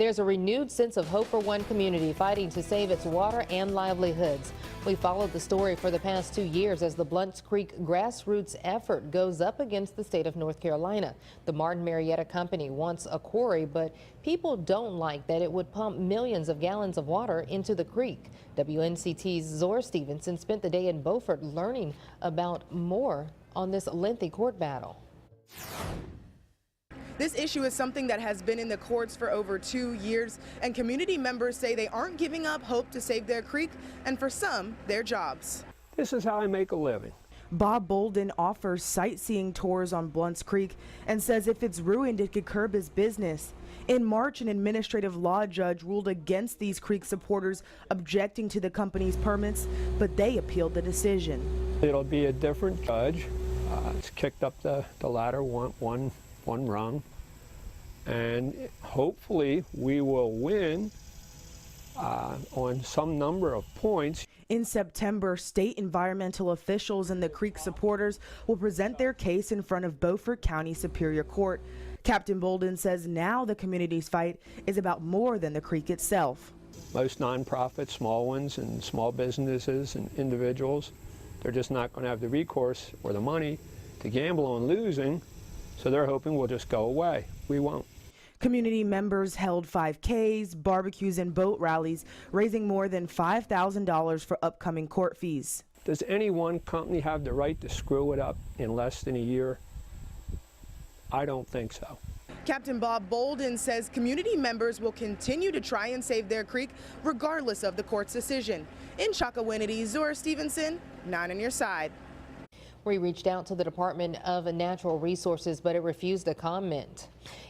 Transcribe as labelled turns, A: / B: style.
A: There's a renewed sense of hope for one community fighting to save its water and livelihoods. We followed the story for the past 2 years as the Blounts Creek grassroots effort goes up against the state of North Carolina. The Martin Marietta Company wants a quarry, but people don't like that it would pump millions of gallons of water into the creek. WNCT's Zora Stevenson spent the day in Beaufort learning about more on this lengthy court battle.
B: This issue is something that has been in the courts for over 2 years, and community members say they aren't giving up hope to save their creek and, for some, their jobs.
C: This is how I make a living.
D: Bob Bolden offers sightseeing tours on Blounts Creek and says if it's ruined, it could curb his business. In March, an administrative law judge ruled against these creek supporters, objecting to the company's permits, but they appealed the decision.
C: It'll be a different judge. It's kicked up the ladder one rung, and hopefully we will win on some number of points.
D: In September, state environmental officials and the creek supporters will present their case in front of Beaufort County Superior Court. Captain Bolden says now the community's fight is about more than the creek itself.
C: Most nonprofits, small ones, and small businesses and individuals, they're just not going to have the recourse or the money to gamble on losing, so they're hoping we'll just go away. We won't.
D: Community members held 5Ks, barbecues, and boat rallies, raising more than $5,000 for upcoming court fees.
C: Does any one company have the right to screw it up in less than a year? I don't think so.
B: Captain Bob Bolden says community members will continue to try and save their creek regardless of the court's decision. In Chocowinity, Zora Stevenson, 9 on your side.
A: We reached out to the Department of Natural Resources, but it refused to comment.